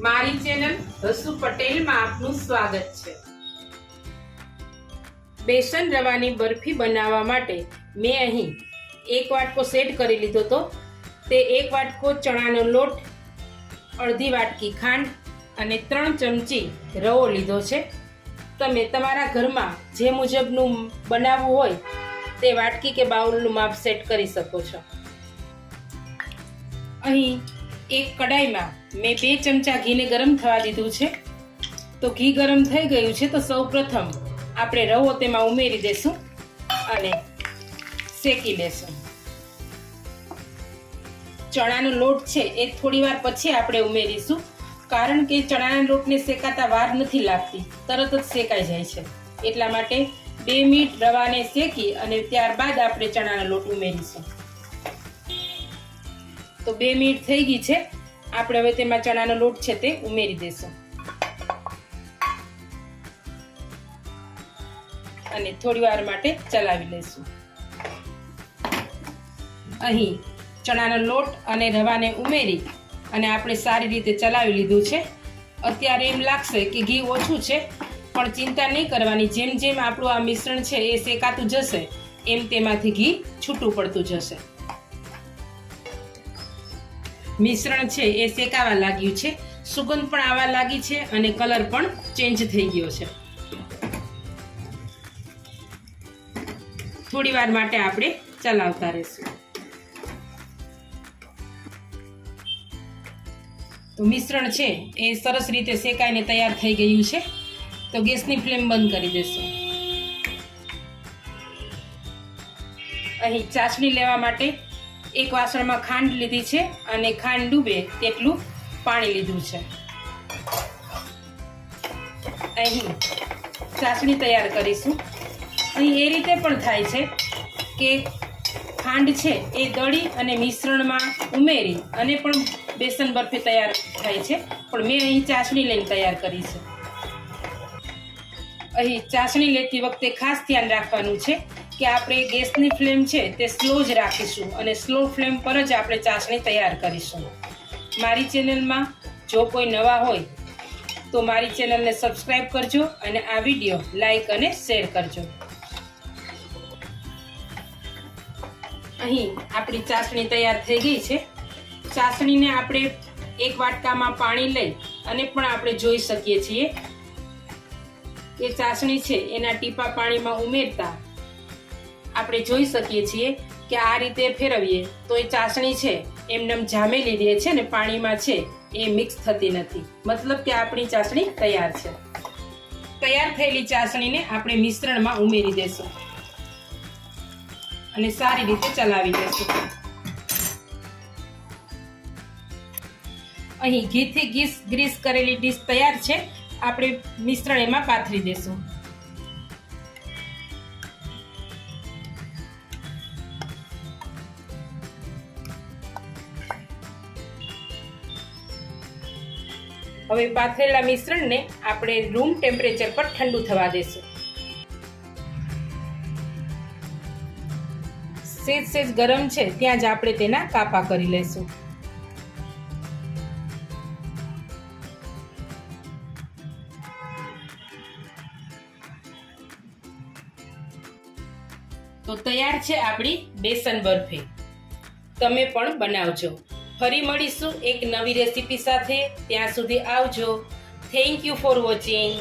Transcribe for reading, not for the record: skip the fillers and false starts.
મારી ચેનલ હસુ પટેલમાં આપનું સ્વાગત છે। બેસન રવાની બરફી બનાવવા માટે મેં અહીં એક વાટકો સેટ કરી લીધો તો તે એક વાટકો ચણાનો લોટ, અડધી વાટકી ખાંડ અને 3 ચમચી રવો લીધો છે। તમે તમારા ઘરમાં જે મુજબનું બનાવવું હોય તે વાટકી કે બાઉલનું માપ સેટ કરી શકો છો। અહીં એક કડાઈમાં મેં 2 ચમચા ઘીને ગરમ થવા દીધું છે। તો ઘી ગરમ થઈ ગયું છે તો સૌપ્રથમ આપણે રવો તેમાં ઉમેરી દેશું અને શેકી લેશું। ચણાનો લોટ છે એ થોડી વાર પછી આપણે ઉમેરીશું, કારણ કે ચણાના લોટને શેકાતા વાર નથી લાગતી, તરત જ શેકાઈ જાય છે। એટલા માટે 2 મિનિટ રવાને શેકી અને ત્યારબાદ આપણે ચણાનો લોટ ઉમેરીશું। તો 2 મિનિટ થઈ ગઈ છે, આપણે હવે તેમાં ચણાનો લોટ છે તે ઉમેરી દેશું અને થોડી વાર માટે ચલાવી લેશું। અહીં ચણાનો લોટ અને રવાને ઉમેરી અને આપણે સારી રીતે ચલાવી લીધું છે। અત્યારે એમ લાગશે કે ઘી ઓછું છે, પણ ચિંતા નહીં કરવાની, જેમ જેમ આપણું આ મિશ્રણ છે એ શેકાતું જશે એમ તેમાંથી ઘી છૂટું પડતું જશે। મિશ્રણ છે એ શેકાવા લાગ્યું છે, સુગંધ પણ આવવા લાગી છે અને કલર પણ ચેન્જ થઈ ગયો છે। થોડી વાર માટે આપણે ચલાવતા રહીશું। તો મિશ્રણ છે એ સરસ રીતે શેકાઈને તૈયાર થઈ ગયું છે। તો ગેસની ફ્લેમ બંધ કરી દેશું। અહીં ચાસણી લેવા માટે એક વાસણમાં ખાંડ લીધી છે અને ખાંડ ડૂબે તેટલું પાણી લીધું છે। અહીં ચાસણી તૈયાર કરીશું। અહીં એ રીતે પણ થાય છે કે ખાંડ છે એ દળી અને મિશ્રણમાં ઉમેરી અને પણ બેસન બરફી તૈયાર થાય છે, પણ મેં અહીં ચાસણી લઈને તૈયાર કરી છે। અહીં ચાસણી લેતી વખતે ખાસ ધ્યાન રાખવાનું છે કે આપણે ગેસની ફ્લેમ છે તે સ્લો જ રાખીશું અને સ્લો ફ્લેમ પર જ આપણે ચાસણી તૈયાર કરીશું। મારી ચેનલમાં જો કોઈ નવા હોય તો મારી ચેનલને સબસ્ક્રાઈબ કરજો અને આ વિડીયો લાઈક અને શેર કરજો। અહીં આપણી ચાસણી તૈયાર થઈ ગઈ છે। ચાસણીને આપણે એક વાટકામાં પાણી લઈ અને પણ આપણે જોઈ શકીએ છીએ કે ચાસણી છે એના ટીપા પાણીમાં ઉમેરતા આપણે જોઈ શકીએ છીએ કે આ રીતે ફેરવીએ તો એ ચાસણી છે એમનેમ જામેલી રહે છે ને પાણીમાં છે એ મિક્સ થતી નથી, મતલબ કે આપણી ચાસણી તૈયાર છે। તૈયાર થયેલી ચાસણીને આપણે મિશ્રણમાં ઉમેરી દેશું અને સારી રીતે ચલાવી દેશું। અહીં ઘીથી ગ્રીસ કરેલી ડીશ તૈયાર છે, આપણે મિશ્રણ એમાં પાથરી દેશું। હવે પાથરેલા મિશ્રણને આપણે રૂમ ટેમ્પરેચર પર ઠંડુ થવા દેશું। સેજ ગરમ છે ત્યાં જ આપણે તેના કાપા કરી લેશું। તો તૈયાર છે આપણી બેસન બરફી, તમે પણ બનાવજો। ફરી મળીશું એક નવી રેસીપી સાથે, ત્યાં સુધી આવજો। Thank you for watching.